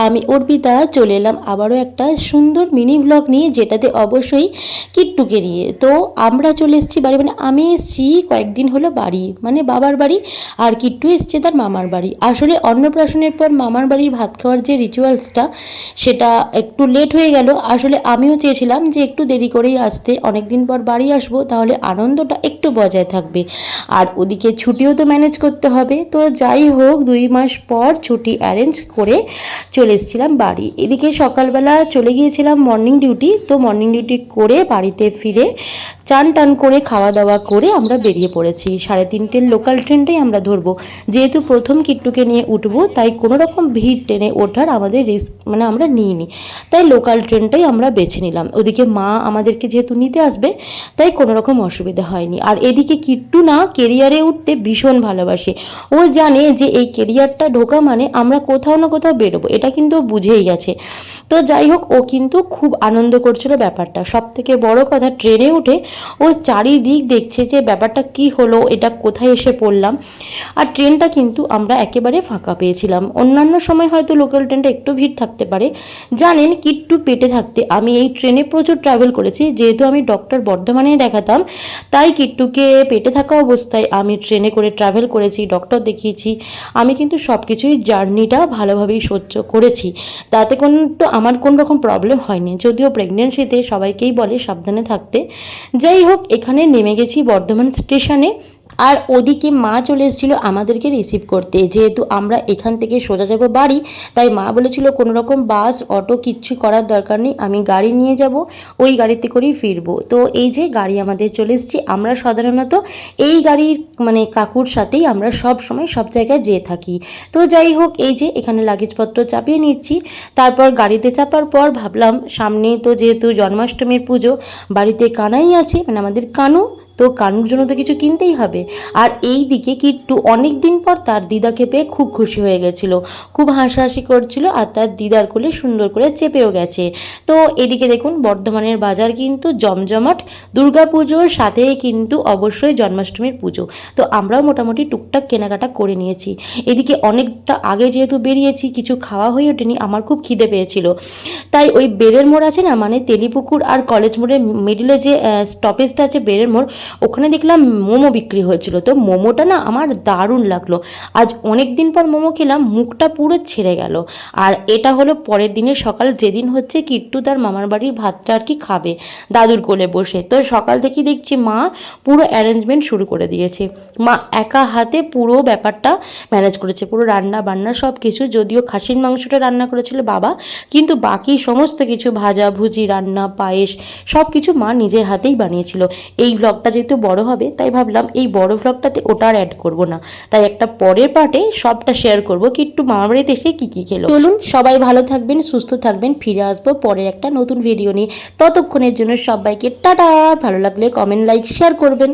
আমি অর্পিতা চলে এলাম আবারও একটা সুন্দর মিনি ব্লগ নিয়ে, যেটাতে অবশ্যই কিট্টুকে নিয়ে। তো আমরা চলে এসেছি বাড়ি, মানে আমি এসেছি কয়েকদিন হলো বাড়ি, মানে বাবার বাড়ি, আর কিট্টু এসছে তার মামার বাড়ি। আসলে অন্নপ্রাশনের পর মামার বাড়ির ভাত খাওয়ার যে রিচুয়ালসটা, সেটা একটু লেট হয়ে গেল। আসলে আমিও চেয়েছিলাম যে একটু দেরি করেই আসতে, অনেক দিন পর বাড়ি আসবো, তাহলে আনন্দটা একটু বজায় থাকবে। আর ওদিকে ছুটিও তো ম্যানেজ করতে হবে। তো যাই হোক, 2 মাস পর ছুটি অ্যারেঞ্জ করে চলে এসেছিলাম বাড়ি। এদিকে সকালবেলা চলে গিয়েছিলাম মর্নিং ডিউটি। তো মর্নিং ডিউটি করে বাড়িতে ফিরে চান টান করে খাওয়া দাওয়া করে আমরা বেরিয়ে পড়েছি। 3:30 লোকাল ট্রেনটাই আমরা ধরবো, যেহেতু প্রথম কিট্টুকে নিয়ে উঠবো, তাই কোনো রকম ভিড় ট্রেনে ওঠার আমাদের রিস্ক মানে আমরা নিইনি, তাই লোকাল ট্রেনটাই আমরা বেছে নিলাম। ওদিকে মা আমাদেরকে যেহেতু নিতে আসবে, তাই কোনো রকম অসুবিধা হয়নি। আর এদিকে কিট্টু না কেরিয়ারে উঠতে ভীষণ ভালোবাসে। ও জানে যে এই কেরিয়ারটা ঢোকা মানে আমরা কোথাও না কোথাও বেরোবো, এটা কিন্তু বুঝেই গেছে। তো যাই হোক, ও কিন্তু খুব আনন্দ করছিল ব্যাপারটা। সব থেকে বড় কথা, ট্রেনে উঠে ও চারিদিক দেখছে যে ব্যাপারটা কি হলো, এটা কোথায় এসে পড়লাম। আর ট্রেনটা কিন্তু আমরা একেবারে ফাঁকা পেয়েছিলাম। অন্যান্য সময় হয়তো লোকাল ট্রেনটা একটু ভিড় থাকতে পারে। জানেন, কিট্টু পেটে থাকতে আমি এই ট্রেনে প্রচুর ট্রাভেল করেছি, যেহেতু আমি ডক্টর বর্ধমানেই দেখাতাম, তাই কিট্টুকে পেটে থাকা অবস্থায় আমি ট্রেনে করে ট্রাভেল করেছি, ডক্টর দেখিয়েছি। আমি কিন্তু সব কিছুই জার্নিটা ভালোভাবেই সহ্য করেছি, তাতে কিন্তু আমার কোনো রকম প্রবলেম হয়নি। যদিও প্রেগনেন্সিতে সবাইকেই বলে সাবধানে থাকতে। যাই হোক, এখানে নেমে গেছি বর্ধমান স্টেশনে। আর ওদিকে মা চলে এসেছিলো আমাদেরকে রিসিভ করতে, যেহেতু আমরা এখান থেকে সোজা যাব বাড়ি, তাই মা বলেছিল কোনো রকম বাস অটো কিচ্ছু করার দরকার নেই, আমি গাড়ি নিয়ে যাব, ওই গাড়িতে করেই ফিরবো। তো এই যে গাড়ি আমাদের চলে এসেছি। আমরা সাধারণত এই গাড়ির মানে কাকুর সাথেই আমরা সব সময় সব জায়গায় যেয়ে থাকি। তো যাই হোক, এই যে এখানে লাগেজপত্র চাপিয়ে নিচ্ছি। তারপর গাড়িতে চাপার পর ভাবলাম, সামনেই তো যেহেতু জন্মাষ্টমীর পুজো, বাড়িতে কানাই আছে, মানে আমাদের কানু, তো কানুর জন্য তো কিছু কিনতেই হবে। আর এই দিকে কিট্টু অনেক দিন পর তার দিদাকে পেয়ে খুব খুশি হয়ে গেছিলো, খুব হাসাহাসি করছিল, আর তার দিদার কোলে সুন্দর করে চেপেও গেছে। তো এদিকে দেখুন, বর্ধমানের বাজার কিন্তু জমজমাট, দুর্গা পুজোর সাথেই কিন্তু অবশ্যই জন্মাষ্টমীর পুজো। তো আমরাও মোটামুটি টুকটাক কেনাকাটা করে নিয়েছি। এদিকে অনেকটা আগে যেহেতু বেরিয়েছি, কিছু খাওয়া হয়ে ওঠেনি, আমার খুব খিদে পেয়েছিল, তাই ওই বেড়ের মোড় আছে না, মানে তেলিপুকুর আর কলেজ মোড়ের মিডিলে যে স্টপেজটা আছে বেড়ের মোড়, ওখানে দেখলাম মোমো বিক্রি হয়েছিল। তো মোমোটা না আমার দারুণ লাগলো। আজ অনেক দিন পর মোমো খেলাম, মুখটা পুরো ছেড়ে গেল। আর এটা হলো পরের দিনের সকাল, যেদিন হচ্ছে কিট্টু তার মামার বাড়ির ভাতটা আর কি খাবে দাদুর কোলে বসে। তো সকাল থেকেই দেখছি মা পুরো অ্যারেঞ্জমেন্ট শুরু করে দিয়েছে। মা একা হাতে পুরো ব্যাপারটা ম্যানেজ করেছে, পুরো রান্না বান্না সব কিছু। যদিও খাসির মাংসটা রান্না করেছিল বাবা, কিন্তু বাকি সমস্ত কিছু ভাজা ভুজি, রান্না, পায়েস সব কিছু মা নিজের হাতেই বানিয়েছিল। এই ব্লগটা যেহেতু বড় হবে, তাই ভাবলাম এই বড় ব্লগটাতে ওটা আর অ্যাড করবো না, তাই একটা পরের পার্টে সবটা শেয়ার করবো কিট্টু মামার বাড়িতে এসে কী কী খেলো। চলুন, সবাই ভালো থাকবেন, সুস্থ থাকবেন, ফিরে আসবো পরের একটা নতুন ভিডিও নিয়ে। ততক্ষণের জন্য সবাইকে টাটা। ভালো লাগলে কমেন্ট, লাইক, শেয়ার করবেন।